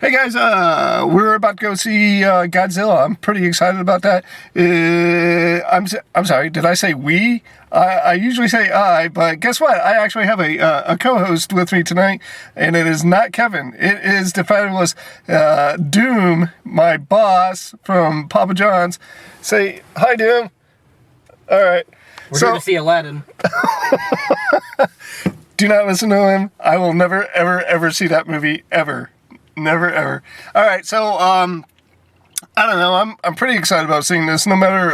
Hey guys, we're about to go see Godzilla. I'm pretty excited about that. I'm sorry, did I say we? I usually say I, but guess what? I actually have a co-host with me tonight, and it is not Kevin. It is the fabulous Doom, my boss from Papa John's. Say hi, Doom. All right. We're here to see Aladdin. Do not listen to him. I will never, ever, ever see that movie, ever. Never, ever. All right, so, I don't know. I'm pretty excited about seeing this. No matter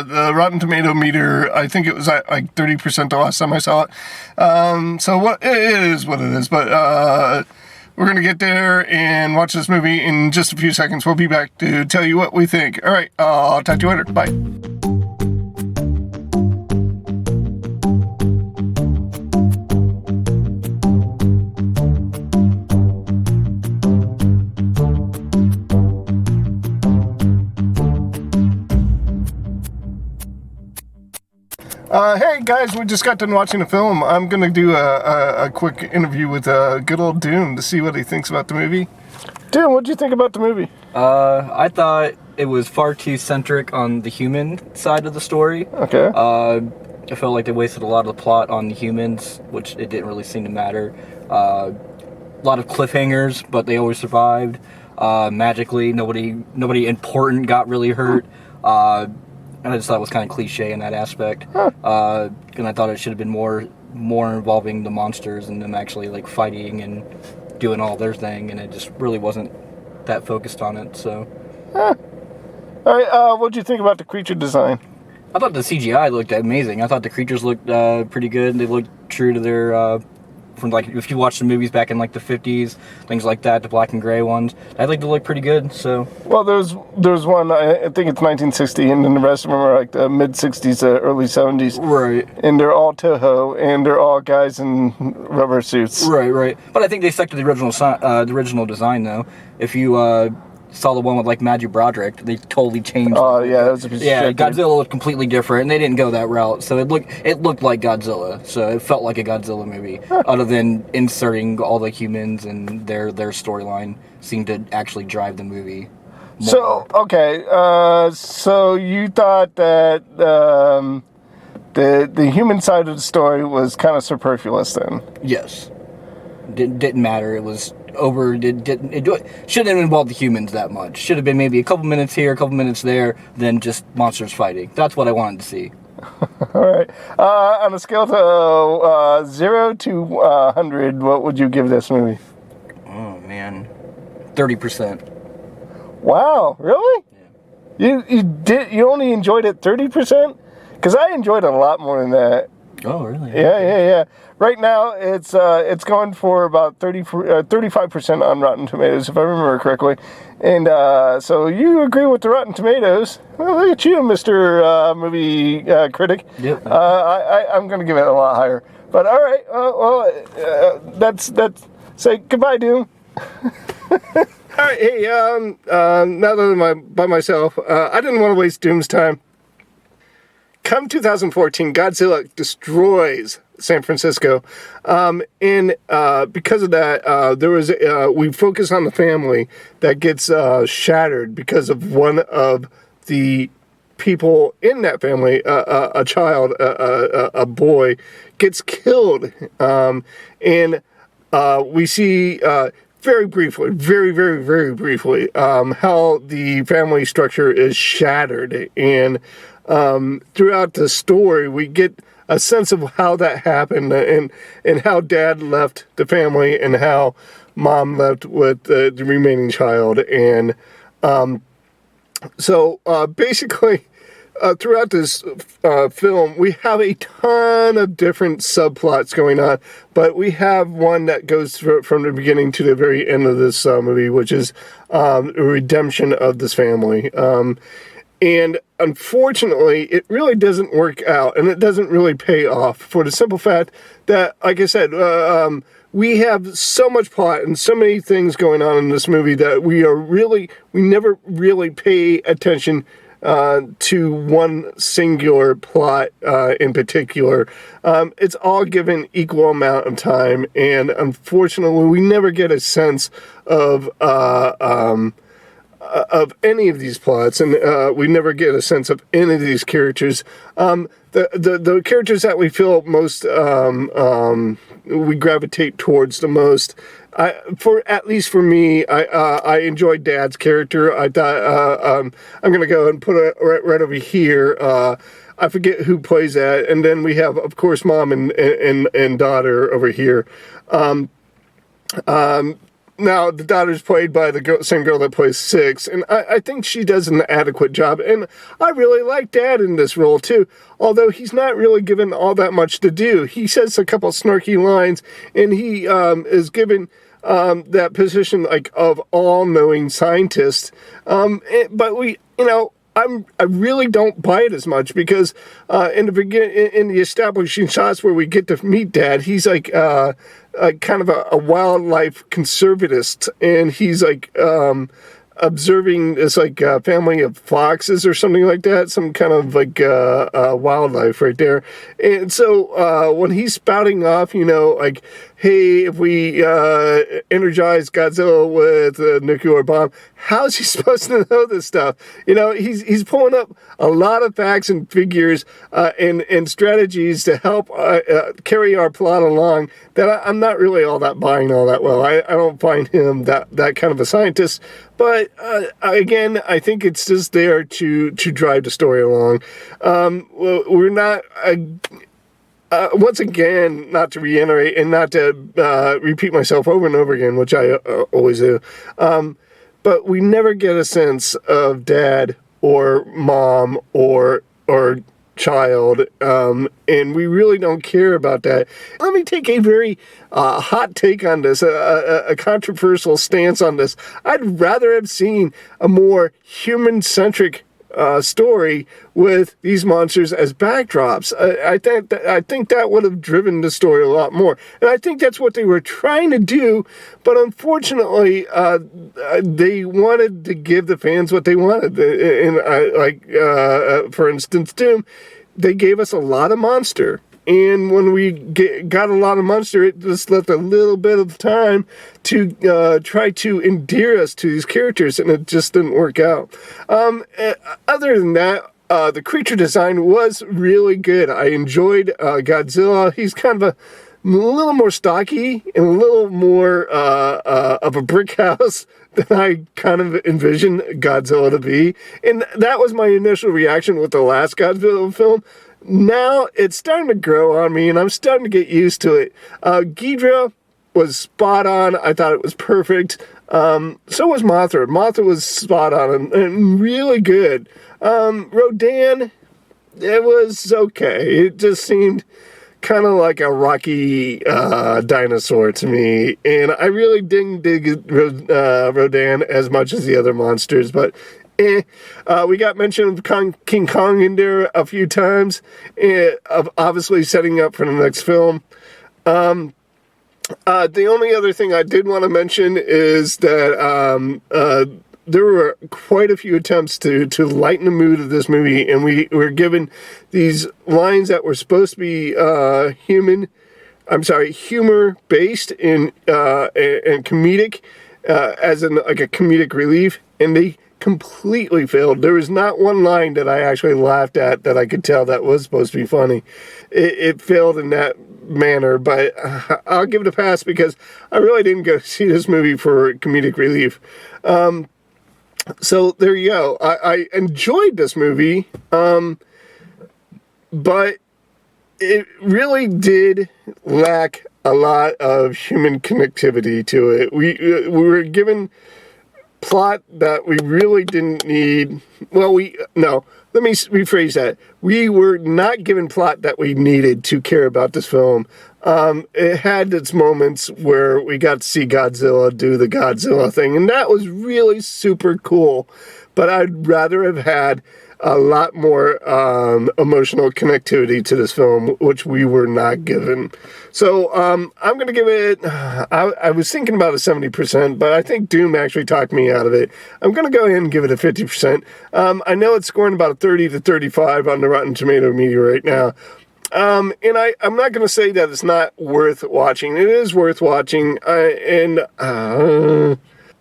the Rotten Tomato meter, I think it was at like 30% the last time I saw it. So what it is what it is. But we're going to get there and watch this movie in just a few seconds. We'll be back to tell you what we think. All right, I'll talk to you later. Bye. Hey guys, we just got done watching a film. I'm going to do a quick interview with good old Doom to see what he thinks about the movie. Doom, what did you think about the movie? I thought it was far too centric on the human side of the story. Okay. I felt like they wasted a lot of the plot on the humans, which it didn't really seem to matter. A lot of cliffhangers, but they always survived. Magically, nobody important got really hurt. And I just thought it was kind of cliche in that aspect. And I thought it should have been more involving the monsters and them actually like fighting and doing all their thing, and it just really wasn't that focused on it. So, all right, what did you think about the creature design? I thought the CGI looked amazing. I thought the creatures looked pretty good. They looked true to their from like if you watch the movies back in like the 50s, things like that, the black and gray ones. I think they look pretty good. So well, there's one I think it's 1960, and then the rest of them are like the mid 60s, early 70s. Right. And they're all Toho, and they're all guys in rubber suits. Right. But I think they stuck to the original design though. If you saw the one with like Matthew Broderick, they totally changed. Oh yeah, that was a piece of shit. Godzilla looked completely different, and they didn't go that route. So it looked like Godzilla. So it felt like a Godzilla movie, other than inserting all the humans and their storyline seemed to actually drive the movie more. So okay, so you thought that the human side of the story was kind of superfluous then? Yes, didn't matter. It was over. It shouldn't have involved the humans that much. Should have been maybe a couple minutes here, a couple minutes there, than just monsters fighting. That's what I wanted to see. All right. On a scale to 0 to 100, what would you give this movie? Oh man, 30%. Wow, really? Yeah. You only enjoyed it 30%? Because I enjoyed it a lot more than that. Oh, really? Yeah. Right now, it's going for about 35% on Rotten Tomatoes, if I remember correctly. And so you agree with the Rotten Tomatoes. Well, look at you, Mr. Movie Critic. Yep. I'm going to give it a lot higher. But all right, that's say goodbye, Doom. All right, hey, now that I'm by myself, I didn't want to waste Doom's time. Come 2014, Godzilla destroys San Francisco, and because of that, there was we focus on the family that gets shattered because of one of the people in that family, a child, a boy, gets killed, and we see very briefly, very briefly, how the family structure is shattered, and throughout the story, we get a sense of how that happened and how dad left the family and how mom left with the remaining child. And so basically, throughout this film, we have a ton of different subplots going on, but we have one that goes from the beginning to the very end of this movie, which is the redemption of this family. And unfortunately, it really doesn't work out, and it doesn't really pay off for the simple fact that, like I said, we have so much plot and so many things going on in this movie that we never really pay attention to one singular plot in particular. It's all given equal amount of time, and unfortunately, we never get a sense of any of these plots, and we never get a sense of any of these characters. The characters that we feel most we gravitate towards the most. At least for me, I enjoyed Dad's character. I thought I'm gonna go and put it right over here. I forget who plays that, and then we have, of course, Mom and daughter over here. Now, the daughter's played by the same girl that plays Six, and I think she does an adequate job. And I really like Dad in this role, too, although he's not really given all that much to do. He says a couple snarky lines, and he is given that position, like, of all-knowing scientist. But I really don't buy it as much because in the establishing shots where we get to meet Dad, he's like kind of a wildlife conservatist, and he's like observing this like family of foxes or something like that, some kind of like wildlife right there. And so when he's spouting off, like, hey, if we energize Godzilla with a nuclear bomb, how's he supposed to know this stuff? He's pulling up a lot of facts and figures and strategies to help carry our plot along that I'm not really all that buying all that well. I don't find him that kind of a scientist. But again, I think it's just there to drive the story along. We're not... once again, not to reiterate and not to repeat myself over and over again, which I always do, but we never get a sense of Dad or Mom or child, and we really don't care about that. Let me take a very hot take on this, a controversial stance on this. I'd rather have seen a more human-centric story with these monsters as backdrops. I think that would have driven the story a lot more, and I think that's what they were trying to do. But unfortunately, they wanted to give the fans what they wanted, and for instance, Doom. They gave us a lot of monster. And when we got a lot of monster, it just left a little bit of time to try to endear us to these characters, and it just didn't work out. Other than that, the creature design was really good. I enjoyed Godzilla. He's kind of a little more stocky and a little more of a brick house than I kind of envisioned Godzilla to be. And that was my initial reaction with the last Godzilla film. Now it's starting to grow on me, and I'm starting to get used to it. Ghidorah was spot on. I thought it was perfect. So was Mothra. Mothra was spot on and really good. Rodan, it was okay. It just seemed kind of like a rocky dinosaur to me, and I really didn't dig Rodan as much as the other monsters, but we got mention of King Kong in there a few times, obviously setting up for the next film. The only other thing I did want to mention is that there were quite a few attempts to lighten the mood of this movie, and we were given these lines that were supposed to be humor-based and comedic, as in like a comedic relief, and they completely failed. There was not one line that I actually laughed at that I could tell that was supposed to be funny. It failed in that manner, but I'll give it a pass because I really didn't go see this movie for comedic relief. So there you go. I enjoyed this movie, but it really did lack a lot of human connectivity to it. We were given plot that we really didn't need. Let me rephrase that. We were not given plot that we needed to care about this film. It had its moments where we got to see Godzilla do the Godzilla thing, and that was really super cool. But I'd rather have had a lot more emotional connectivity to this film, which we were not given. So I'm going to give it, I was thinking about a 70%, but I think Doom actually talked me out of it. I'm going to go ahead and give it a 50%. I know it's scoring about a 30 to 35 on the Rotten Tomato meter right now. And I'm not going to say that it's not worth watching. It is worth watching.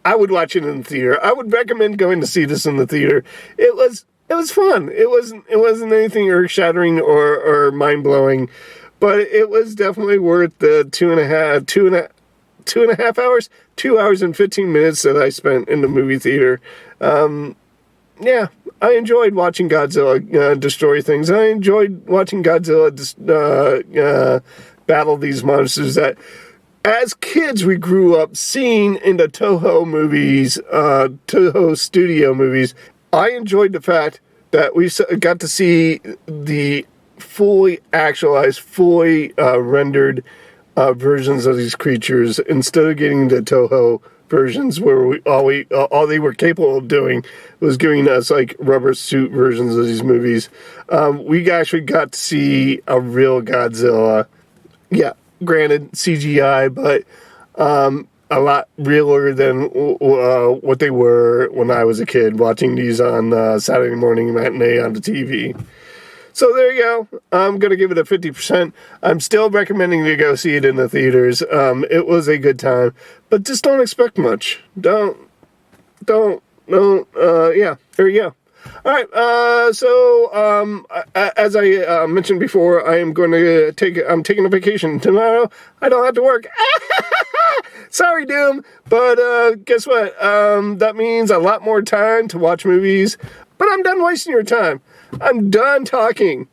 I would watch it in the theater. I would recommend going to see this in the theater. It was fun. It wasn't anything earth-shattering or mind-blowing, but it was definitely worth the 2.5 hours, 2 hours and 15 minutes that I spent in the movie theater. Yeah, I enjoyed watching Godzilla destroy things. I enjoyed watching Godzilla battle these monsters that, as kids, we grew up seeing in the Toho movies, Toho studio movies. I enjoyed the fact that we got to see the fully actualized, fully rendered versions of these creatures instead of getting the Toho versions where all they were capable of doing was giving us like rubber suit versions of these movies. We actually got to see a real Godzilla. Yeah, granted CGI, but a lot realer than what they were when I was a kid watching these on Saturday morning matinee on the TV. So there you go. I'm going to give it a 50%. I'm still recommending you go see it in the theaters. It was a good time, but just don't expect much. Yeah, there you go. All right, as I mentioned before, I'm taking a vacation tomorrow. I don't have to work. Sorry, Doom, but guess what? That means a lot more time to watch movies, but I'm done wasting your time. I'm done talking.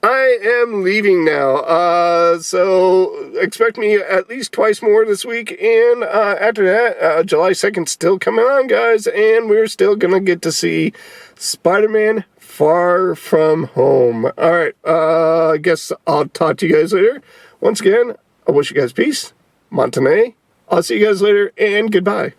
I am leaving now, so expect me at least twice more this week, and after that, July 2nd still coming on, guys, and we're still gonna get to see Spider-Man Far From Home. Alright, I guess I'll talk to you guys later. Once again, I wish you guys peace. Montanay. I'll see you guys later, and goodbye.